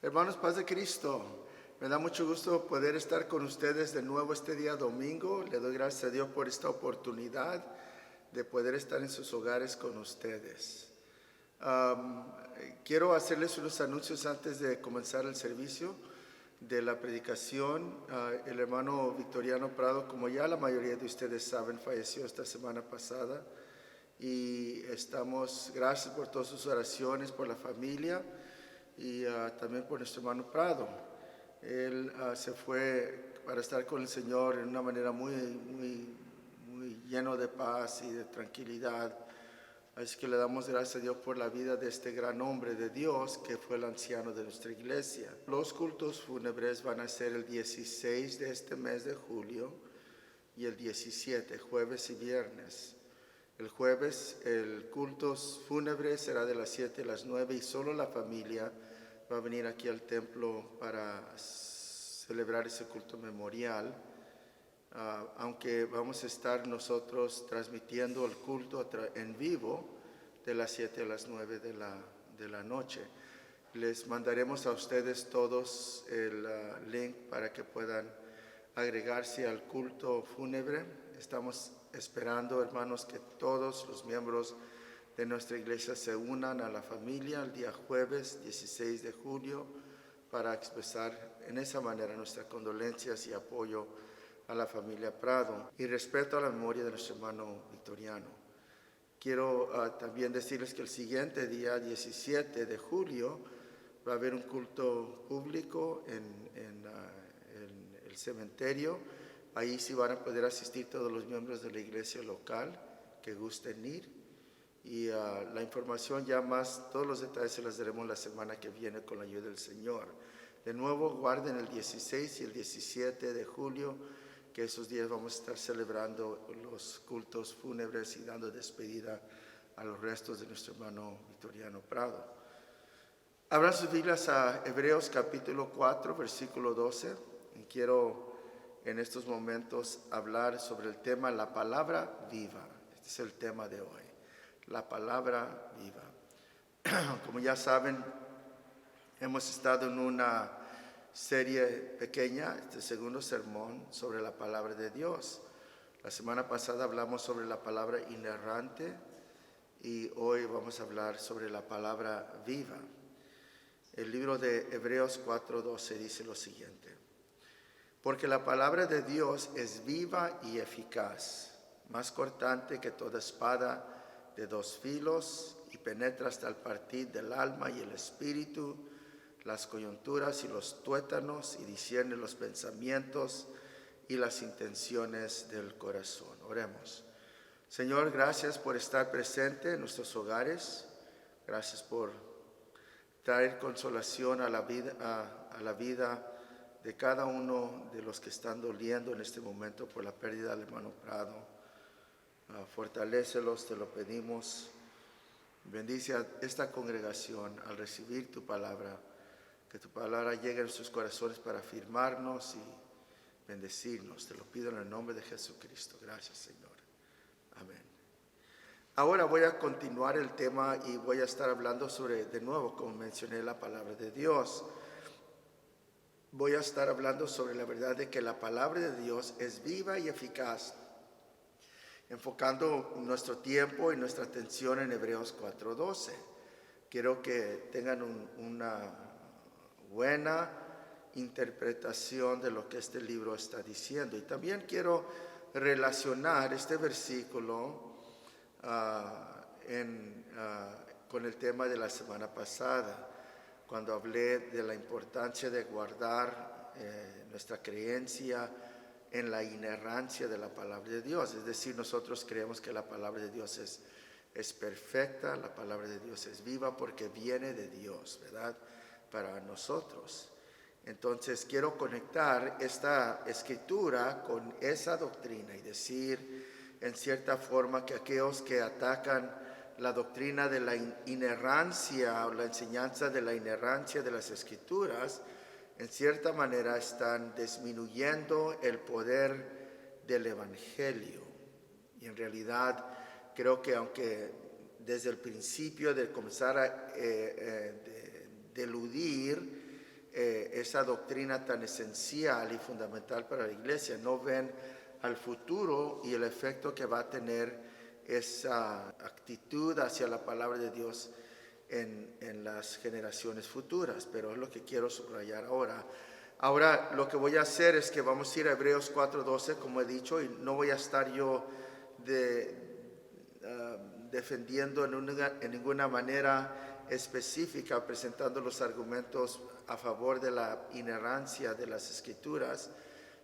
Hermanos, paz de Cristo. Me da mucho gusto poder estar con ustedes de nuevo este día domingo. Le doy gracias a Dios por esta oportunidad de poder estar en sus hogares con ustedes. Quiero hacerles unos anuncios antes de comenzar el servicio de la predicación. El hermano Victoriano Prado, como ya la mayoría de ustedes saben, falleció esta semana pasada. Y gracias por todas sus oraciones, por la familia y también por nuestro hermano Prado. Él se fue para estar con el Señor en una manera muy lleno de paz y de tranquilidad. Así que le damos gracias a Dios por la vida de este gran hombre de Dios que fue el anciano de nuestra iglesia. Los cultos fúnebres van a ser el 16 de este mes de julio y el 17, jueves y viernes. El jueves el culto fúnebre será de las 7 a las 9 y solo la familia va a venir aquí al templo para celebrar ese culto memorial. Aunque vamos a estar nosotros transmitiendo el culto en vivo de las 7 a las 9 de la noche. Les mandaremos a ustedes todos el link para que puedan agregarse al culto fúnebre. Estamos esperando, hermanos, que todos los miembros de nuestra iglesia se unan a la familia el día jueves 16 de julio para expresar en esa manera nuestras condolencias y apoyo a la familia Prado y respeto a la memoria de nuestro hermano Victoriano. Quiero también decirles que el siguiente día, 17 de julio, va a haber un culto público en el cementerio. Ahí sí van a poder asistir todos los miembros de la iglesia local que gusten ir. Y la información todos los detalles se los daremos la semana que viene con la ayuda del Señor. De nuevo, guarden el 16 y el 17 de julio, que esos días vamos a estar celebrando los cultos fúnebres y dando despedida a los restos de nuestro hermano Victoriano Prado. Abran sus Biblias a Hebreos capítulo 4, versículo 12. Y quiero en estos momentos hablar sobre el tema la palabra viva. Este es el tema de hoy, la palabra viva. Como ya saben, hemos estado en una serie pequeña, este segundo sermón, sobre la palabra de Dios. La semana pasada hablamos sobre la palabra inerrante y hoy vamos a hablar sobre la palabra viva. El libro de Hebreos 4:12 dice lo siguiente: porque la palabra de Dios es viva y eficaz, más cortante que toda espada de dos filos, y penetra hasta el partir del alma y el espíritu, las coyunturas y los tuétanos, y discierne los pensamientos y las intenciones del corazón. Oremos. Señor, gracias por estar presente en nuestros hogares. Gracias por traer consolación a la vida de cada uno de los que están doliendo en este momento por la pérdida del hermano Prado. Fortalécelos, te lo pedimos. Bendice a esta congregación al recibir tu palabra, que tu palabra llegue a sus corazones para afirmarnos y bendecirnos. Te lo pido en el nombre de Jesucristo. Gracias, Señor. Amén. Ahora voy a continuar el tema y voy a estar hablando sobre, de nuevo, como mencioné, la palabra de Dios. Voy a estar hablando sobre la verdad de que la palabra de Dios es viva y eficaz, enfocando nuestro tiempo y nuestra atención en Hebreos 4:12. Quiero que tengan una buena interpretación de lo que este libro está diciendo. Y también quiero relacionar este versículo con el tema de la semana pasada, cuando hablé de la importancia de guardar nuestra creencia en la inerrancia de la palabra de Dios. Es decir, nosotros creemos que la palabra de Dios es perfecta, la palabra de Dios es viva porque viene de Dios, ¿verdad?, para nosotros. Entonces quiero conectar esta escritura con esa doctrina y decir en cierta forma que aquellos que atacan la doctrina de la inerrancia o la enseñanza de la inerrancia de las escrituras, en cierta manera están disminuyendo el poder del evangelio. Y en realidad creo que aunque desde el principio de comenzar a deludir esa doctrina tan esencial y fundamental para la iglesia. No ven al futuro y el efecto que va a tener esa actitud hacia la palabra de Dios en las generaciones futuras, pero es lo que quiero subrayar ahora. Ahora lo que voy a hacer es que vamos a ir a Hebreos 4:12, como he dicho, y no voy a estar yo defendiendo en ninguna manera específica, presentando los argumentos a favor de la inerrancia de las Escrituras.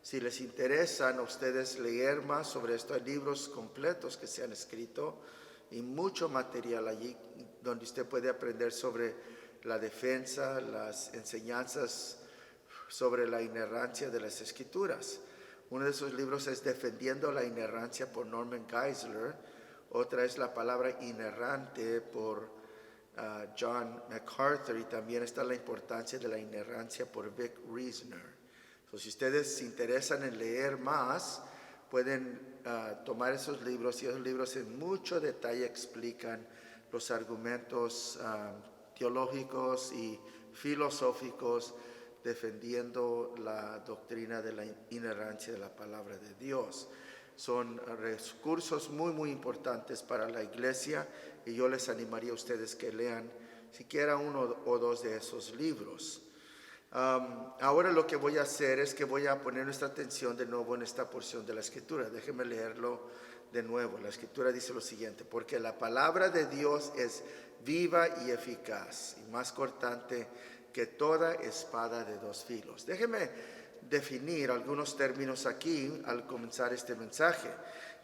Si les interesan a ustedes leer más sobre esto, hay libros completos que se han escrito y mucho material allí donde usted puede aprender sobre la defensa, las enseñanzas sobre la inerrancia de las Escrituras. Uno de esos libros es Defendiendo la inerrancia por Norman Geisler. Otra es La palabra inerrante por John MacArthur, y también está La importancia de la inerrancia por Vic Reasoner. Si ustedes se interesan en leer más, pueden tomar esos libros, y esos libros en mucho detalle explican los argumentos teológicos y filosóficos defendiendo la doctrina de la inerrancia de la palabra de Dios. Son recursos muy, muy importantes para la iglesia, y yo les animaría a ustedes que lean siquiera uno o dos de esos libros. Ahora lo que voy a hacer es que voy a poner nuestra atención de nuevo en esta porción de la Escritura. Déjenme leerlo de nuevo. La Escritura dice lo siguiente: porque la palabra de Dios es viva y eficaz, y más cortante que toda espada de dos filos. Déjenme definir algunos términos aquí al comenzar este mensaje.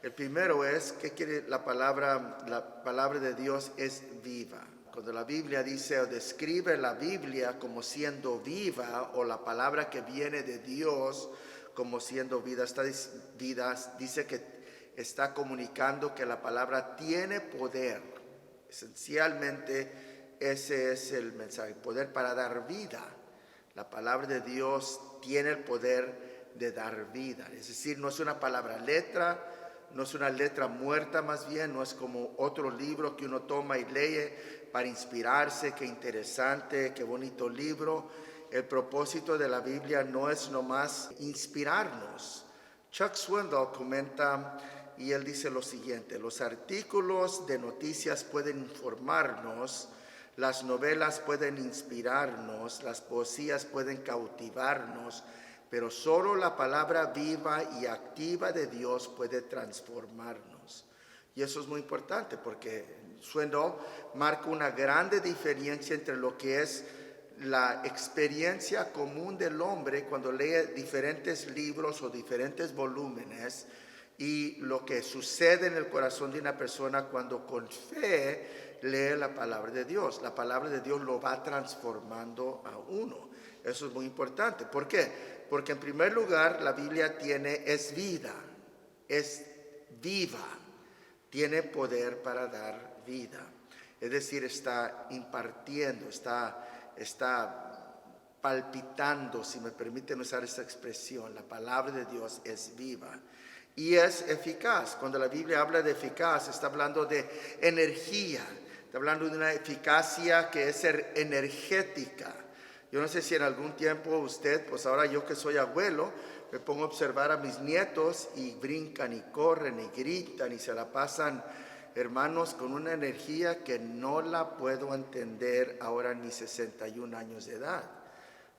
El primero es, ¿qué quiere la palabra? La palabra de Dios es viva. Cuando la Biblia dice o describe la Biblia como siendo viva, o la palabra que viene de Dios como siendo vida, dice que está comunicando que la palabra tiene poder. Esencialmente ese es el mensaje, poder para dar vida. La palabra de Dios tiene el poder de dar vida. Es decir, no es una palabra letra, no es una letra muerta, más bien, no es como otro libro que uno toma y lee para inspirarse. Qué interesante, qué bonito libro. El propósito de la Biblia no es nomás inspirarnos. Chuck Swindoll comenta, y él dice lo siguiente: los artículos de noticias pueden informarnos, las novelas pueden inspirarnos, las poesías pueden cautivarnos, pero solo la palabra viva y activa de Dios puede transformarnos. Y eso es muy importante, porque Swindoll marca una grande diferencia entre lo que es la experiencia común del hombre cuando lee diferentes libros o diferentes volúmenes, y lo que sucede en el corazón de una persona cuando con fe lee la palabra de Dios. La palabra de Dios lo va transformando a uno. Eso es muy importante. ¿Por qué? Porque en primer lugar la Biblia es vida, es viva, tiene poder para dar vida. Es decir, está impartiendo, está palpitando, si me permiten usar esa expresión. La palabra de Dios es viva y es eficaz. Cuando la Biblia habla de eficaz, está hablando de energía, está hablando de una eficacia que es ser energética. Yo no sé si en algún tiempo usted, pues ahora yo que soy abuelo, me pongo a observar a mis nietos y brincan y corren y gritan y se la pasan, hermanos, con una energía que no la puedo entender ahora en mis 61 años de edad.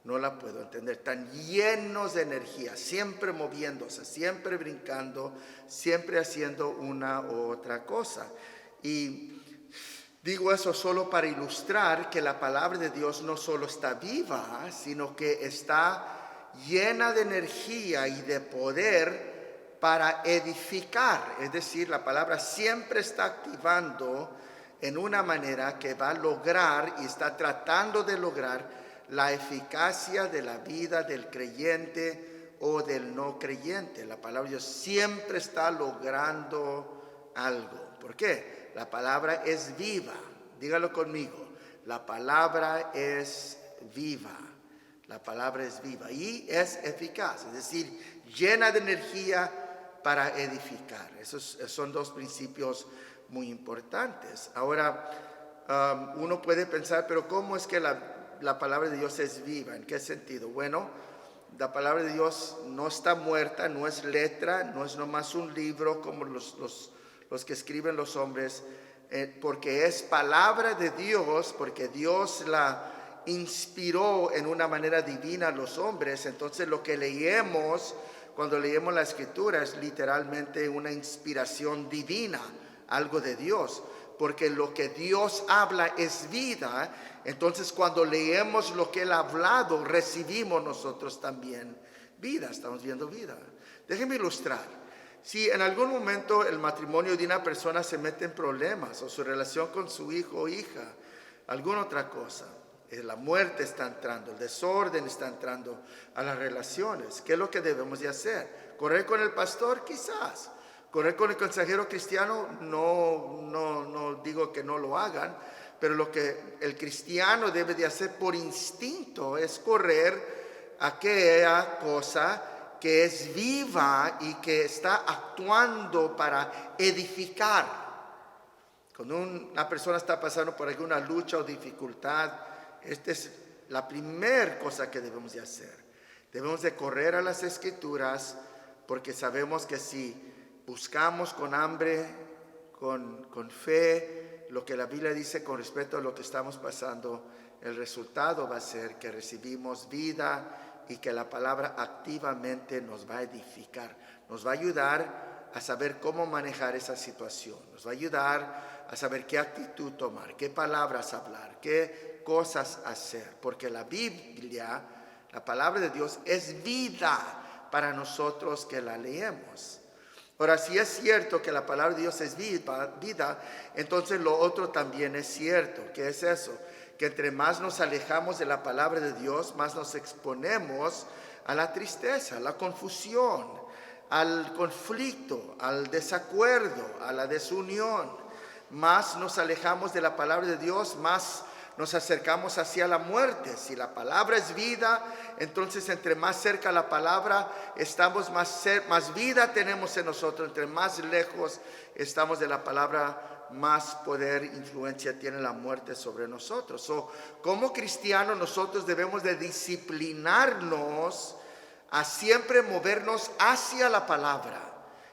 No la puedo entender. Tan llenos de energía, siempre moviéndose, siempre brincando, siempre haciendo una u otra cosa. Y digo eso solo para ilustrar que la palabra de Dios no solo está viva, sino que está llena de energía y de poder para edificar. Es decir, la palabra siempre está activando en una manera que va a lograr y está tratando de lograr la eficacia de la vida del creyente o del no creyente. La palabra de Dios siempre está logrando algo. ¿Por qué? La palabra es viva. Dígalo conmigo. La palabra es viva. La palabra es viva y es eficaz. Es decir, llena de energía para edificar. Esos son dos principios muy importantes. Ahora, uno puede pensar, pero ¿cómo es que la la palabra de Dios es viva. ¿En qué sentido? Bueno, la palabra de Dios no está muerta, no es letra, no es nomás un libro como los que escriben los hombres, porque es palabra de Dios, porque Dios la inspiró en una manera divina a los hombres. Entonces lo que leemos cuando leemos la Escritura es literalmente una inspiración divina, algo de Dios, porque lo que Dios habla es vida. Entonces cuando leemos lo que Él ha hablado, recibimos nosotros también vida, estamos viendo vida. Déjenme ilustrar. Si en algún momento el matrimonio de una persona se mete en problemas, o su relación con su hijo o hija, alguna otra cosa, la muerte está entrando, el desorden está entrando a las relaciones, ¿qué es lo que debemos de hacer? ¿Correr con el pastor? Quizás. ¿Correr con el consejero cristiano? No digo que no lo hagan, pero lo que el cristiano debe de hacer por instinto es correr a aquella cosa que es viva y que está actuando para edificar. Cuando una persona está pasando por alguna lucha o dificultad, esta es la primera cosa que debemos de hacer. Debemos de correr a las Escrituras, porque sabemos que si buscamos con hambre, con fe, lo que la Biblia dice con respecto a lo que estamos pasando, el resultado va a ser que recibimos vida y que la palabra activamente nos va a edificar, nos va a ayudar a saber cómo manejar esa situación, nos va a ayudar a saber qué actitud tomar, qué palabras hablar, qué cosas hacer, porque la Biblia, la palabra de Dios, es vida para nosotros que la leemos. Ahora, si es cierto que la palabra de Dios es vida, entonces lo otro también es cierto. ¿Qué es eso? Que entre más nos alejamos de la palabra de Dios, más nos exponemos a la tristeza, a la confusión, al conflicto, al desacuerdo, a la desunión. Más nos alejamos de la palabra de Dios, más nos acercamos hacia la muerte. Si la palabra es vida, entonces entre más cerca la palabra estamos, más vida tenemos en nosotros. Entre más lejos estamos de la palabra, más poder, influencia tiene la muerte sobre nosotros. Como cristianos nosotros debemos de disciplinarnos a siempre movernos hacia la palabra.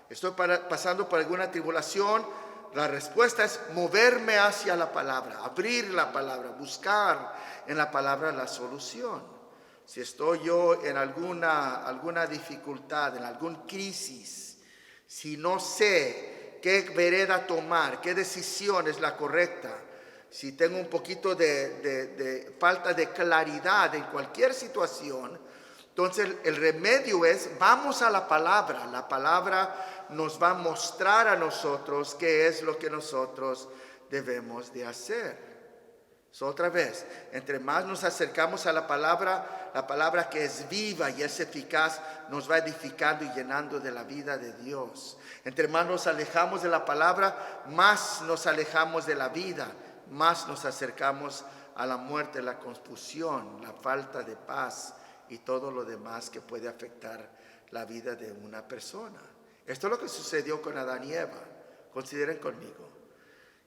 Estoy pasando por alguna tribulación. La respuesta es moverme hacia la palabra, abrir la palabra, buscar en la palabra la solución. Si estoy yo en alguna dificultad, en alguna crisis, si no sé qué vereda tomar, qué decisión es la correcta, si tengo un poquito de falta de claridad en cualquier situación, entonces el remedio es, vamos a la palabra. La palabra nos va a mostrar a nosotros qué es lo que nosotros debemos de hacer. Otra vez, entre más nos acercamos a la palabra que es viva y es eficaz, nos va edificando y llenando de la vida de Dios. Entre más nos alejamos de la palabra, más nos alejamos de la vida, más nos acercamos a la muerte, la confusión, la falta de paz y todo lo demás que puede afectar la vida de una persona. Esto es lo que sucedió con Adán y Eva. Consideren conmigo.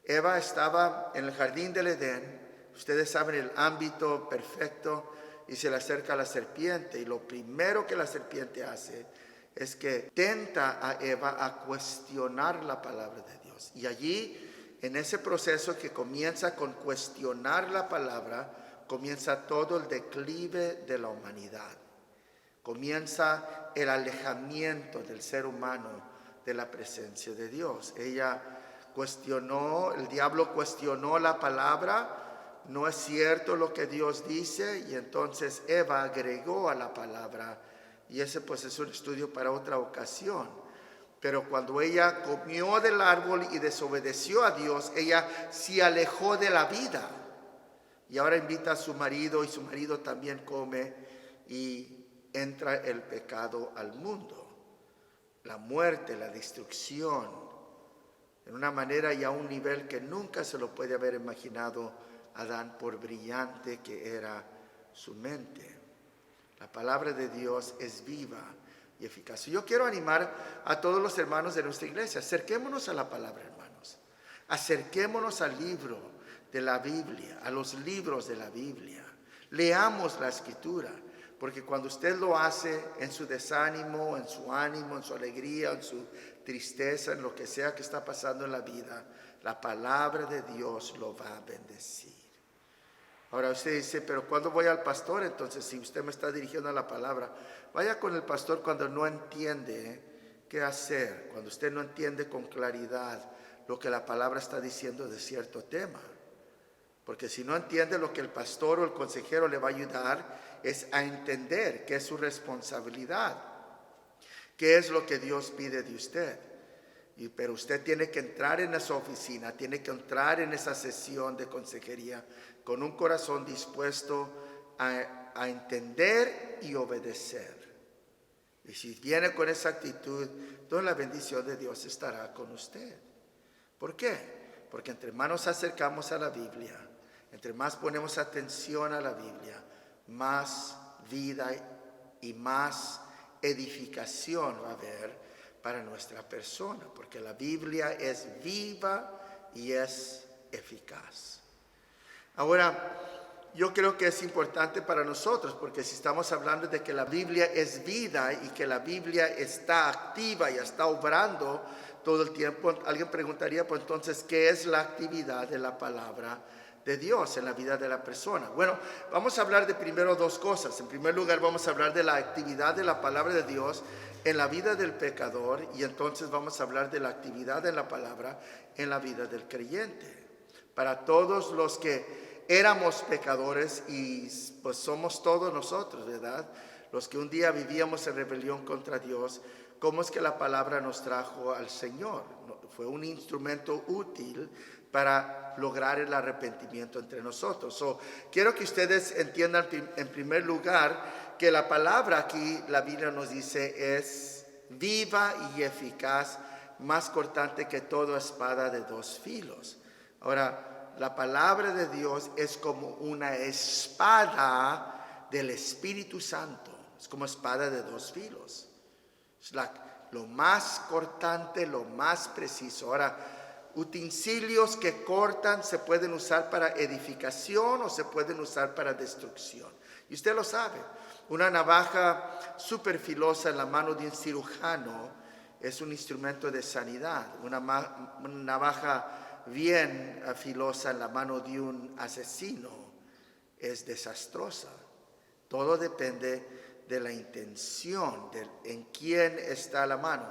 Eva estaba en el jardín del Edén. Ustedes saben el ámbito perfecto, y se le acerca a la serpiente. Y lo primero que la serpiente hace es que tenta a Eva a cuestionar la palabra de Dios. Y allí, en ese proceso que comienza con cuestionar la palabra, comienza todo el declive de la humanidad. Comienza el alejamiento del ser humano de la presencia de Dios. Ella el diablo cuestionó la palabra, no es cierto lo que Dios dice, y entonces Eva agregó a la palabra, y ese pues es un estudio para otra ocasión. Pero cuando ella comió del árbol y desobedeció a Dios, ella se alejó de la vida. Y ahora invita a su marido, y su marido también come, y entra el pecado al mundo. La muerte, la destrucción, en una manera y a un nivel que nunca se lo puede haber imaginado Adán, por brillante que era su mente. La palabra de Dios es viva y eficaz. Yo quiero animar a todos los hermanos de nuestra iglesia, acerquémonos a la palabra, hermanos. Acerquémonos al libro de la Biblia, a los libros de la Biblia. Leamos la Escritura, porque cuando usted lo hace en su desánimo, en su ánimo, en su alegría, en su tristeza, en lo que sea que está pasando en la vida, la palabra de Dios lo va a bendecir. Ahora usted dice, pero ¿cuándo voy al pastor? Entonces, si usted me está dirigiendo a la palabra, vaya con el pastor cuando no entiende qué hacer, cuando usted no entiende con claridad lo que la palabra está diciendo de cierto tema. Porque si no entiende, lo que el pastor o el consejero le va a ayudar es a entender qué es su responsabilidad, qué es lo que Dios pide de usted. Pero usted tiene que entrar en esa oficina, tiene que entrar en esa sesión de consejería con un corazón dispuesto a entender y obedecer. Y si viene con esa actitud, toda la bendición de Dios estará con usted. ¿Por qué? Porque entre más nos acercamos a la Biblia, entre más ponemos atención a la Biblia, más vida y más edificación va a haber para nuestra persona, porque la Biblia es viva y es eficaz. Ahora, yo creo que es importante para nosotros, porque si estamos hablando de que la Biblia es vida y que la Biblia está activa y está obrando todo el tiempo, alguien preguntaría, pues entonces, ¿qué es la actividad de la palabra de Dios en la vida de la persona? Bueno, vamos a hablar de primero dos cosas. En primer lugar, vamos a hablar de la actividad de la palabra de Dios en la vida del pecador, y entonces vamos a hablar de la actividad de la palabra en la vida del creyente. Para todos los que éramos pecadores, y pues somos todos nosotros, ¿verdad? Los que un día vivíamos en rebelión contra Dios, ¿cómo es que la palabra nos trajo al Señor? Fue un instrumento útil para lograr el arrepentimiento entre nosotros. Quiero que ustedes entiendan en primer lugar que la palabra aquí, la Biblia nos dice, es viva y eficaz, más cortante que toda espada de dos filos. Ahora, la palabra de Dios es como una espada del Espíritu Santo. Es como espada de dos filos. Es lo más cortante, lo más preciso. Ahora, utensilios que cortan se pueden usar para edificación o se pueden usar para destrucción. Y usted lo sabe. Una navaja súper filosa en la mano de un cirujano es un instrumento de sanidad. Una navaja bien filosa en la mano de un asesino es desastrosa. Todo depende de la intención, en quién está la mano.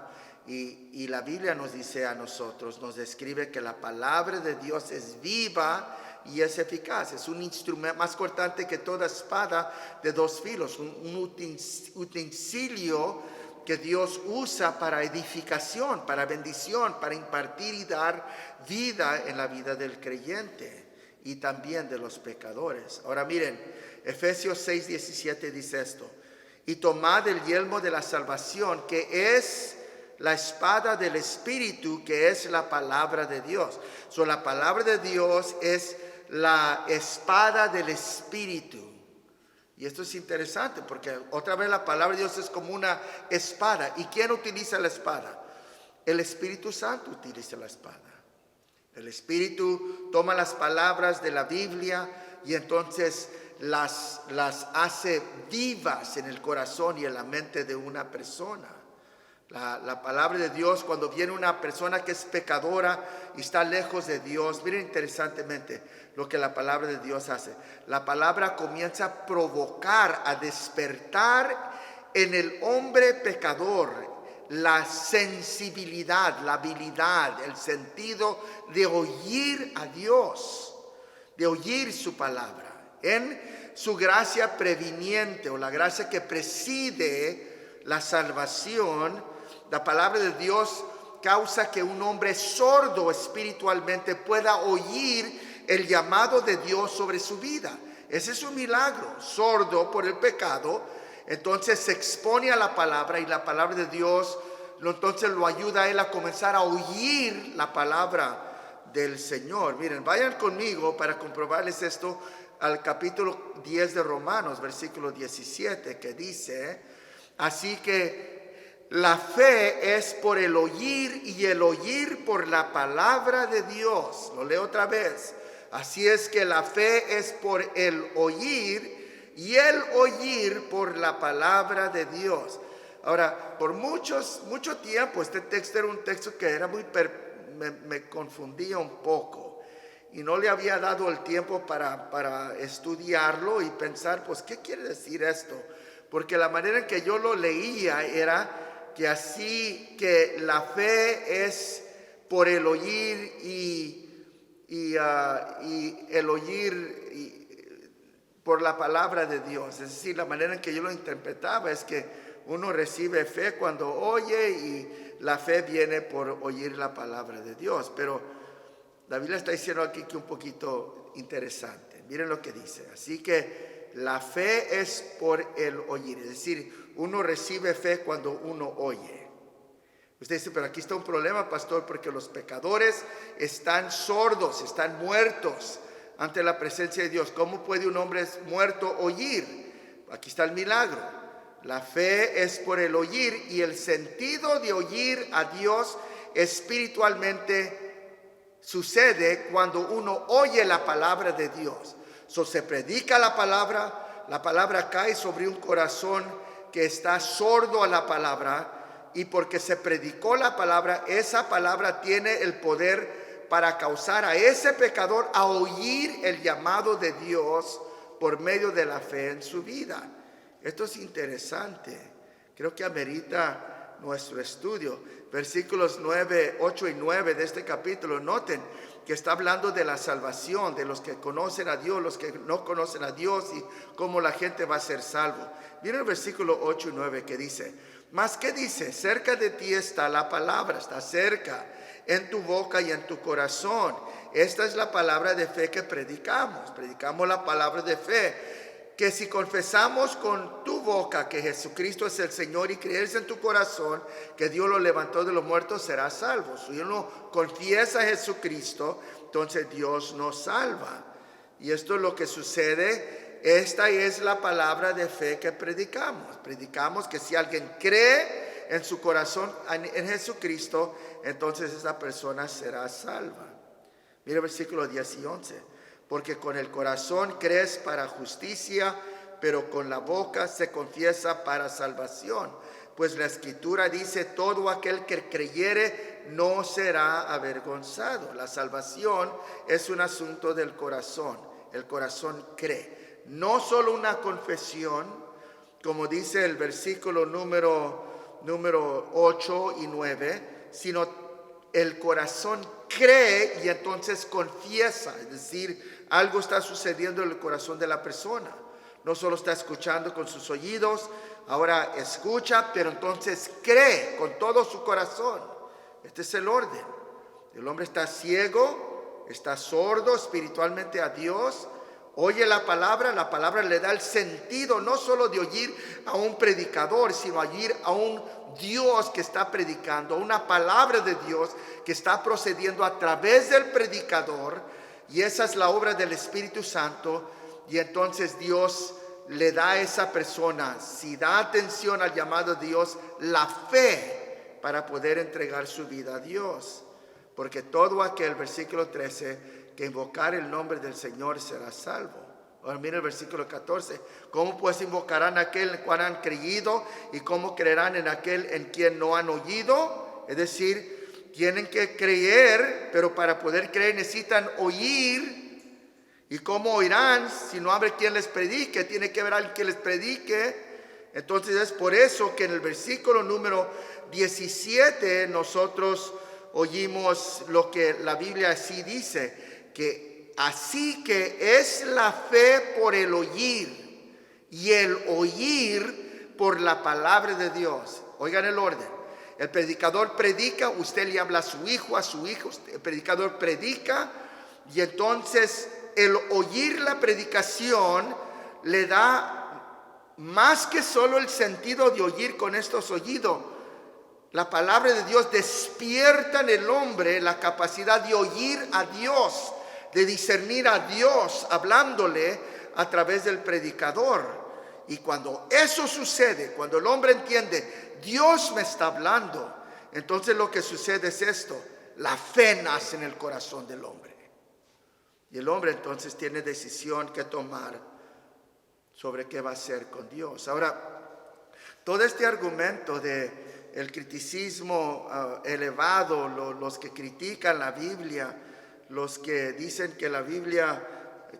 Y la Biblia nos dice a nosotros, nos describe que la palabra de Dios es viva y es eficaz. Es un instrumento más cortante que toda espada de dos filos, un utensilio que Dios usa para edificación, para bendición, para impartir y dar vida en la vida del creyente y también de los pecadores. Ahora miren, Efesios 6:17 dice esto: y tomad el yelmo de la salvación, que es la espada del Espíritu, que es la palabra de Dios. La palabra de Dios es la espada del Espíritu. Y esto es interesante porque otra vez la palabra de Dios es como una espada. ¿Y quién utiliza la espada? El Espíritu Santo utiliza la espada. El Espíritu toma las palabras de la Biblia y entonces las hace vivas en el corazón y en la mente de una persona. La palabra de Dios, cuando viene una persona que es pecadora y está lejos de Dios, miren interesantemente lo que la palabra de Dios hace. La palabra comienza a provocar, a despertar en el hombre pecador la sensibilidad, la habilidad, el sentido de oír a Dios, de oír su palabra. En su gracia previniente o la gracia que preside la salvación, la palabra de Dios causa que un hombre sordo espiritualmente pueda oír el llamado de Dios sobre su vida. Ese es un milagro. Sordo por el pecado, entonces se expone a la palabra y la palabra de Dios entonces lo ayuda a él a comenzar a oír la palabra del Señor. Miren, vayan conmigo para comprobarles esto al capítulo 10 de Romanos, versículo 17, que dice: así que la fe es por el oír y el oír por la palabra de Dios. Lo leo otra vez. Así es que la fe es por el oír y el oír por la palabra de Dios. Ahora, por mucho tiempo este texto era un texto que era me confundía un poco y no le había dado el tiempo para estudiarlo y pensar, pues, ¿qué quiere decir esto? Porque la manera en que yo lo leía era que así que la fe es por el oír y el oír por la palabra de Dios. Es decir, la manera en que yo lo interpretaba es que uno recibe fe cuando oye y la fe viene por oír la palabra de Dios. Pero la Biblia está diciendo aquí que un poquito interesante. Miren lo que dice. Así que la fe es por el oír. Es decir, uno recibe fe cuando uno oye. Usted dice, pero aquí está un problema, pastor, porque los pecadores están sordos, están muertos ante la presencia de Dios. ¿Cómo puede un hombre muerto oír? Aquí está el milagro. La fe es por el oír y el sentido de oír a Dios espiritualmente sucede cuando uno oye la palabra de Dios. Se predica la palabra cae sobre un corazón que está sordo a la palabra y porque se predicó la palabra, esa palabra tiene el poder para causar a ese pecador a oír el llamado de Dios por medio de la fe en su vida. Esto es interesante, creo que amerita nuestro estudio. Versículos 9, 8 y 9 de este capítulo, noten que está hablando de la salvación, de los que conocen a Dios, los que no conocen a Dios y cómo la gente va a ser salvo. Miren el versículo 8 y 9 que dice, ¿mas qué dice? Cerca de ti está la palabra, está cerca, en tu boca y en tu corazón. Esta es la palabra de fe que predicamos la palabra de fe. Que si confesamos con tu boca que Jesucristo es el Señor y crees en tu corazón que Dios lo levantó de los muertos, serás salvo. Si uno confiesa a Jesucristo, entonces Dios nos salva. Y esto es lo que sucede. Esta es la palabra de fe que predicamos. Predicamos que si alguien cree en su corazón en Jesucristo, entonces esa persona será salva. Mira el versículo 10 y 11. Porque con el corazón crees para justicia, pero con la boca se confiesa para salvación. Pues la Escritura dice, todo aquel que creyere no será avergonzado. La salvación es un asunto del corazón. El corazón cree. No solo una confesión, como dice el versículo número 8 y 9, sino el corazón cree y entonces confiesa, es decir, algo está sucediendo en el corazón de la persona. No solo está escuchando con sus oídos, ahora escucha, pero entonces cree con todo su corazón. Este es el orden. El hombre está ciego, está sordo espiritualmente a Dios, oye la palabra le da el sentido no solo de oír a un predicador, sino oír a un Dios que está predicando, una palabra de Dios que está procediendo a través del predicador, y esa es la obra del Espíritu Santo. Y entonces Dios le da a esa persona, si da atención al llamado de Dios, la fe para poder entregar su vida a Dios. Porque todo aquel, versículo 13, que invocar el nombre del Señor será salvo. Ahora mira el versículo 14. ¿Cómo pues invocarán a aquel en cual han creído? ¿Y cómo creerán en aquel en quien no han oído? Es decir, tienen que creer, pero para poder creer necesitan oír. ¿Y cómo oirán si no habrá quien les predique? Tiene que haber alguien que les predique. Entonces es por eso que en el versículo número 17 nosotros oímos lo que la Biblia así dice, que así que es la fe por el oír y el oír por la palabra de Dios. Oigan el orden. El predicador predica, usted le habla a su hijo, el predicador predica, y entonces el oír la predicación le da más que solo el sentido de oír con estos oídos. La palabra de Dios despierta en el hombre la capacidad de oír a Dios, de discernir a Dios hablándole a través del predicador. Y cuando eso sucede, cuando el hombre entiende, Dios me está hablando, entonces lo que sucede es esto: la fe nace en el corazón del hombre. Y el hombre entonces tiene decisión que tomar. sobre qué va a hacer con Dios. Ahora, todo este argumento de el criticismo elevado, los que critican la Biblia, los que dicen que la Biblia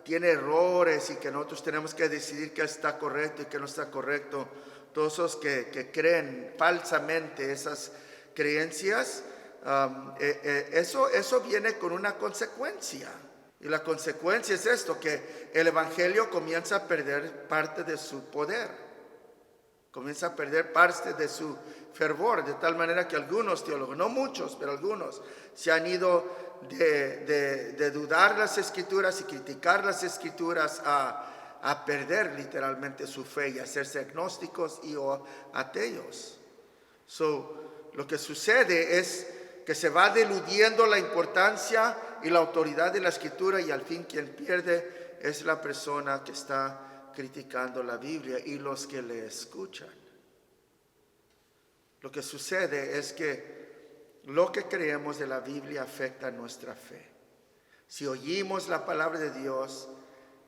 tiene errores y que nosotros tenemos que decidir qué está correcto y qué no está correcto, todos esos que creen falsamente esas creencias, eso viene con una consecuencia. Y la consecuencia es esto, que el Evangelio comienza a perder parte de su poder. Comienza a perder parte de su fervor, de tal manera que algunos teólogos, no muchos, pero algunos, se han ido de dudar las Escrituras y criticar las Escrituras a perder literalmente su fe y hacerse agnósticos y o ateos. Lo que sucede es que se va diluyendo la importancia y la autoridad de la Escritura, y al fin quien pierde es la persona que está criticando la Biblia y los que le escuchan. Lo que sucede es que lo que creemos de la Biblia afecta nuestra fe. Si oímos la palabra de Dios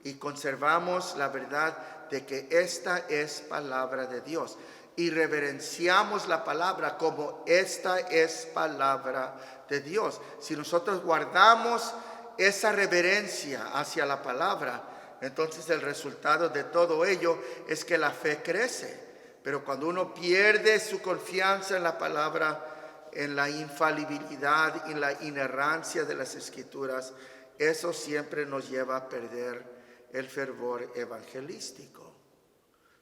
y conservamos la verdad de que esta es palabra de Dios, y reverenciamos la palabra como esta es palabra de Dios. Si nosotros guardamos esa reverencia hacia la palabra, entonces el resultado de todo ello es que la fe crece. Pero cuando uno pierde su confianza en la palabra, en la infalibilidad y la inerrancia de las Escrituras, eso siempre nos lleva a perder el fervor evangelístico.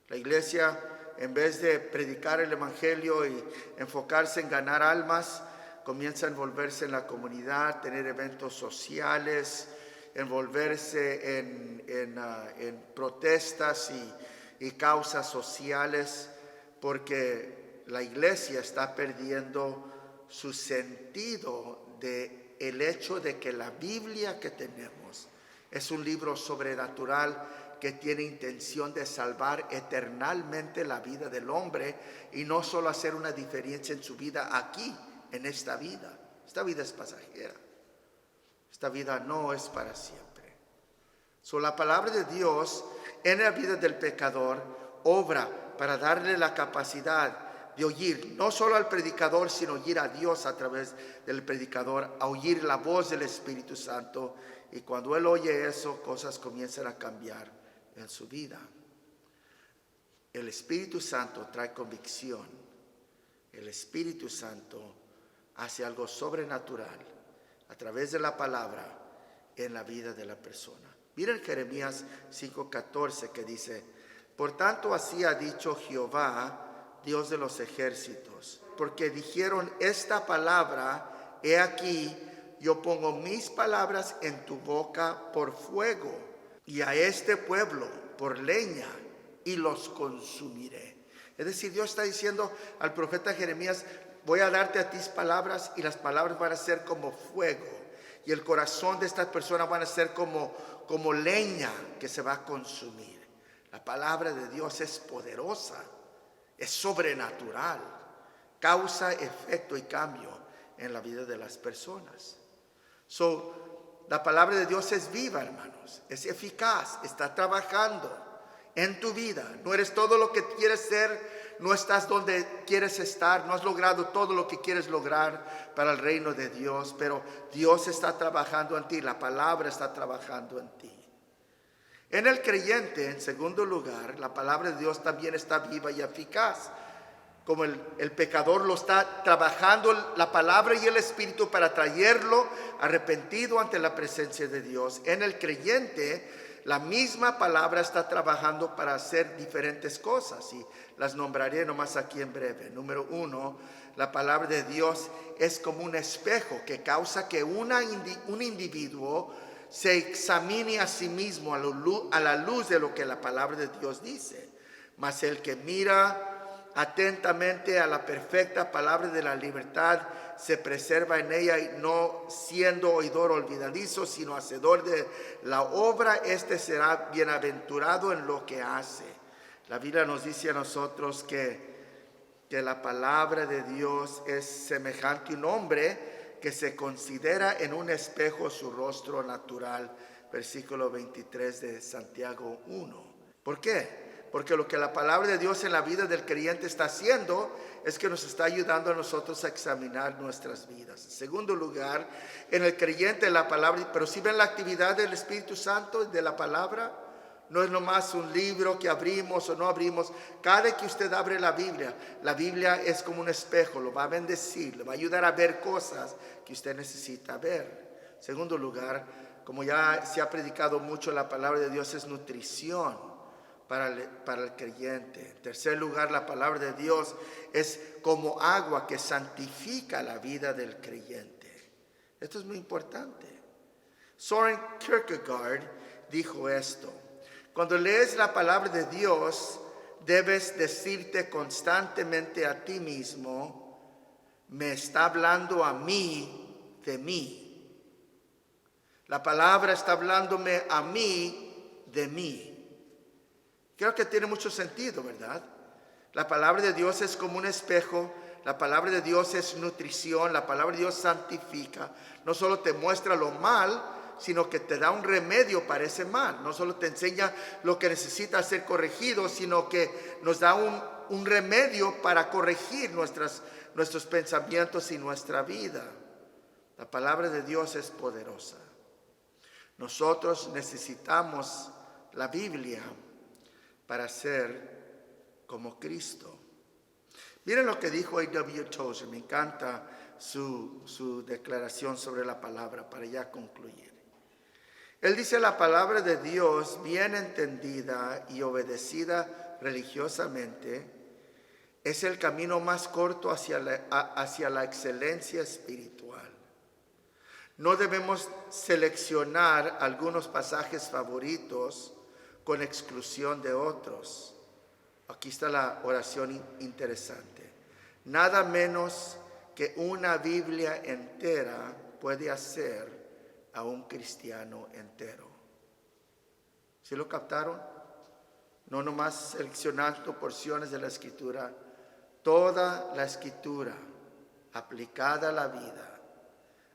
La iglesia, en vez de predicar el Evangelio y enfocarse en ganar almas, comienza a envolverse en la comunidad, tener eventos sociales, envolverse en protestas y causas sociales, porque la iglesia está perdiendo su sentido de el hecho de que la Biblia que tenemos es un libro sobrenatural que tiene intención de salvar eternamente la vida del hombre y no solo hacer una diferencia en su vida aquí, en esta vida. Esta vida es pasajera. Esta vida no es para siempre. La palabra de Dios en la vida del pecador obra para darle la capacidad de oír, no solo al predicador, sino oír a Dios a través del predicador, a oír la voz del Espíritu Santo. Y cuando él oye eso, cosas comienzan a cambiar en su vida. El Espíritu Santo trae convicción. El Espíritu Santo hace algo sobrenatural a través de la palabra en la vida de la persona. Miren Jeremías 5:14 que dice: por tanto así ha dicho Jehová, Dios de los ejércitos, porque dijeron esta palabra, he aquí, yo pongo mis palabras en tu boca por fuego, y a este pueblo por leña, y los consumiré. Es decir, Dios está diciendo al profeta Jeremías: voy a darte a ti palabras, y las palabras van a ser como fuego, y el corazón de estas personas van a ser como leña que se va a consumir. La palabra de Dios es poderosa, es sobrenatural, causa efecto y cambio en la vida de las personas. La palabra de Dios es viva, hermanos, es eficaz, está trabajando en tu vida. No eres todo lo que quieres ser, no estás donde quieres estar, no has logrado todo lo que quieres lograr para el reino de Dios, pero Dios está trabajando en ti, la palabra está trabajando en ti. En el creyente, en segundo lugar, la palabra de Dios también está viva y eficaz. Como el pecador lo está trabajando la palabra y el Espíritu para traerlo arrepentido ante la presencia de Dios. En el creyente, la misma palabra está trabajando para hacer diferentes cosas, y las nombraré nomás aquí en breve. Número 1, la palabra de Dios es como un espejo que causa que un individuo se examine a sí mismo a la luz de lo que la palabra de Dios dice. Mas el que mira atentamente a la perfecta palabra de la libertad se preserva en ella, y no siendo oidor olvidadizo, sino hacedor de la obra, este será bienaventurado en lo que hace. La Biblia nos dice a nosotros que la palabra de Dios es semejante a un hombre que se considera en un espejo su rostro natural. Versículo 23 de Santiago 1. ¿Por qué? Porque lo que la palabra de Dios en la vida del creyente está haciendo es que nos está ayudando a nosotros a examinar nuestras vidas. En segundo lugar, en el creyente la palabra, pero si ven la actividad del Espíritu Santo, de la palabra, no es nomás un libro que abrimos o no abrimos. Cada que usted abre la Biblia es como un espejo, lo va a bendecir, le va a ayudar a ver cosas que usted necesita ver. En segundo lugar, como ya se ha predicado mucho, la palabra de Dios es nutrición para el creyente. En tercer lugar, la palabra de Dios es como agua que santifica la vida del creyente. Esto es muy importante. Soren Kierkegaard dijo esto: cuando lees la palabra de Dios, debes decirte constantemente a ti mismo, me está hablando a mí de mí. La palabra está hablándome a mí de mí. Creo que tiene mucho sentido, ¿verdad? La palabra de Dios es como un espejo. La palabra de Dios es nutrición. La palabra de Dios santifica. No solo te muestra lo mal, sino que te da un remedio para ese mal. No solo te enseña lo que necesita ser corregido, sino que nos da un remedio para corregir nuestros pensamientos y nuestra vida. La palabra de Dios es poderosa. Nosotros necesitamos la Biblia para ser como Cristo. Miren lo que dijo A.W. Tozer. Me encanta su declaración sobre la palabra para ya concluir. Él dice: la palabra de Dios, bien entendida y obedecida religiosamente, es el camino más corto hacia la excelencia espiritual. No debemos seleccionar algunos pasajes favoritos con exclusión de otros. Aquí está la oración interesante. Nada menos que una Biblia entera puede hacer a un cristiano entero. ¿Sí lo captaron? No nomás seleccionando porciones de la Escritura, toda la Escritura aplicada a la vida,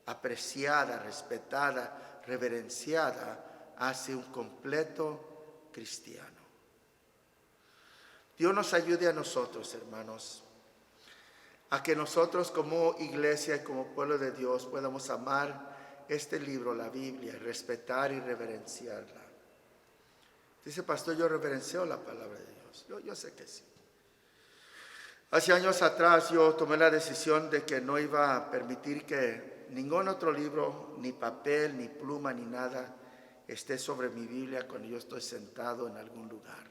apreciada, respetada, reverenciada, hace un completo cristiano. Dios nos ayude a nosotros, hermanos, a que nosotros como iglesia y como pueblo de Dios podamos amar este libro, la Biblia, respetar y reverenciarla. Dice: pastor, yo reverencio la palabra de Dios. Yo sé que sí. Hace años atrás yo tomé la decisión de que no iba a permitir que ningún otro libro, ni papel, ni pluma, ni nada, esté sobre mi Biblia cuando yo estoy sentado en algún lugar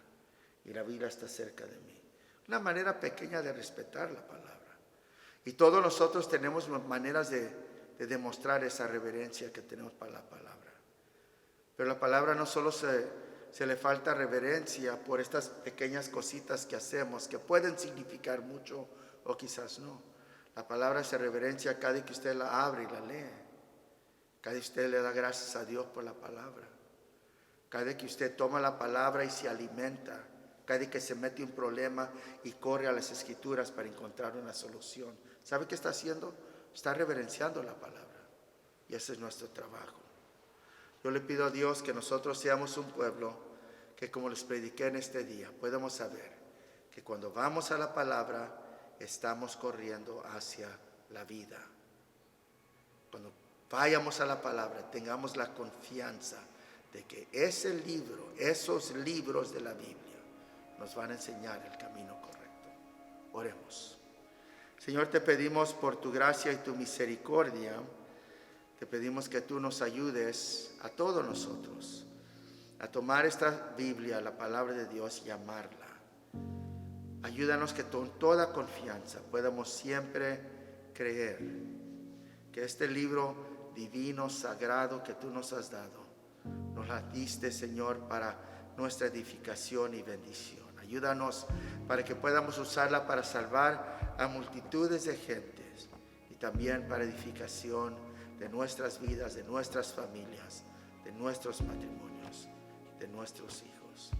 y la Biblia está cerca de mí. Una manera pequeña de respetar la palabra. Y todos nosotros tenemos maneras de demostrar esa reverencia que tenemos para la palabra. Pero la palabra no solo se le falta reverencia por estas pequeñas cositas que hacemos, que pueden significar mucho o quizás no. La palabra se reverencia cada vez que usted la abre y la lee. Cada vez que usted le da gracias a Dios por la palabra. Cada vez que usted toma la palabra y se alimenta. Cada vez que se mete un problema y corre a las Escrituras para encontrar una solución. ¿Sabe qué está haciendo? Está reverenciando la palabra. Y ese es nuestro trabajo. Yo le pido a Dios que nosotros seamos un pueblo que, como les prediqué en este día, podamos saber que cuando vamos a la palabra estamos corriendo hacia la vida. Cuando vayamos a la palabra, tengamos la confianza de que ese libro, esos libros de la Biblia, nos van a enseñar el camino correcto. Oremos. Señor, te pedimos por tu gracia y tu misericordia, te pedimos que tú nos ayudes a todos nosotros a tomar esta Biblia, la palabra de Dios, y amarla. Ayúdanos que con toda confianza podamos siempre creer que este libro divino, sagrado que tú nos has dado, nos la diste, Señor, para nuestra edificación y bendición. Ayúdanos para que podamos usarla para salvar a multitudes de gentes y también para edificación de nuestras vidas, de nuestras familias, de nuestros matrimonios, de nuestros hijos,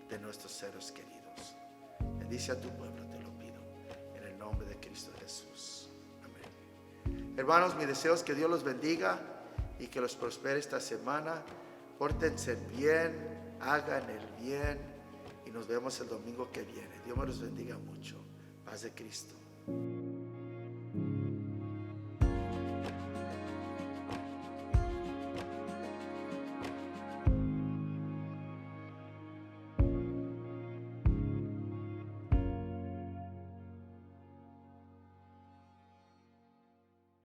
de nuestros seres queridos. Bendice a tu pueblo, te lo pido, en el nombre de Cristo Jesús. Amén. Hermanos, mi deseo es que Dios los bendiga y que los prospere esta semana. Pórtense bien, hagan el bien nos vemos el domingo que viene. Dios me los bendiga mucho. Paz de Cristo.